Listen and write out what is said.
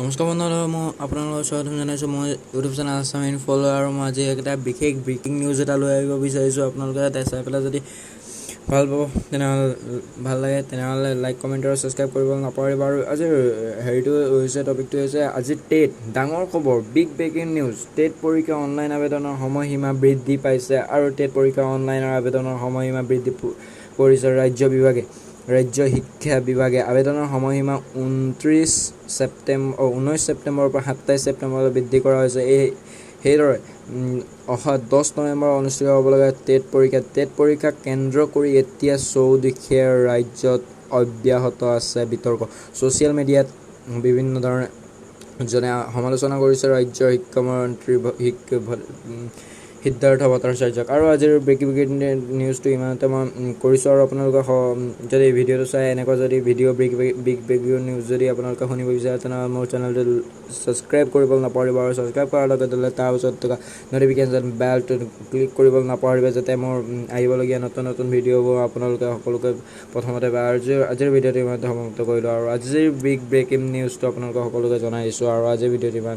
নমস্কাৰ বন্ধুসকল, মই আপোনালোকৰ স্বাগতম জনাইছোঁ। মই ইউটিউব চেনেল আছাম ইনফল আৰু মই আজি এটা বিশেষ ব্ৰেকিং নিউজ এটা লৈ আহিব বিচাৰিছোঁ। আপোনালোকে এটা চাই পেলাই যদি ভাল পাব তেনেহ'লে ভাল লাগে তেনেহ'লে লাইক কমেণ্ট আৰু ছাবস্ক্ৰাইব কৰিব নাপাহৰিব। আৰু আজিৰ হেৰিটো হৈছে টপিকটো হৈছে আজি টেট ডাঙৰ খবৰ, বিগ ব্ৰেকিং নিউজ। টেট পৰীক্ষা অনলাইন আবেদনৰ সময়সীমা বৃদ্ধি পাইছে আৰু টেট পৰীক্ষা অনলাইনৰ আবেদনৰ সময়সীমা বৃদ্ধি কৰিছে ৰাজ্য শিক্ষা বিভাগে। আবেদনৰ সময়সীমা 19 ছেপ্টেম্বৰৰ পৰা 27 ছেপ্টেম্বৰলৈ বৃদ্ধি কৰা হৈছে। সেইদৰে অহা 10 নৱেম্বৰ অনুষ্ঠিত হ'বলগীয়া টেট পৰীক্ষাক কেন্দ্ৰ কৰি এতিয়া চৌদিশে ৰাজ্যত অব্যাহত আছে বিতৰ্ক। ছ'চিয়েল মিডিয়াত বিভিন্ন ধৰণে জনে সমালোচনা কৰিছে ৰাজ্যৰ শিক্ষামন্ত্ৰী সিদ্ধাৰ্থ ভট্টাচাৰ্যক। আৰু আজিৰ ব্ৰেকিং নিউজটো ইমানতে মই কৰিছোঁ। আৰু আপোনালোকে যদি ভিডিঅ'টো চাই এনেকুৱা যদি বিগ ব্ৰেকিং নিউজ যদি আপোনালোকে শুনিব বিচাৰে তেনেহ'লে মোৰ চেনেলটো ছাবস্ক্ৰাইব কৰিবলৈ নাপাহৰিব। আৰু ছাবস্ক্ৰাইব কৰাৰ লগতে তাৰ ওচৰত থকা ন'টিফিকেশ্যন বেলটো ক্লিক কৰিবলৈ নাপাহৰিব, যাতে মোৰ আহিবলগীয়া নতুন ভিডিঅ'বোৰ আপোনালোকে সকলোকে প্ৰথমতে পায়। আজিৰ ভিডিঅ'টো ইমানতে সমাপ্ত কৰিলোঁ। আৰু আজিৰ বিগ ব্ৰেকিং নিউজটো আপোনালোকে সকলোকে জনাই দিছোঁ। আৰু আজিৰ ভিডিঅ'টো ইমান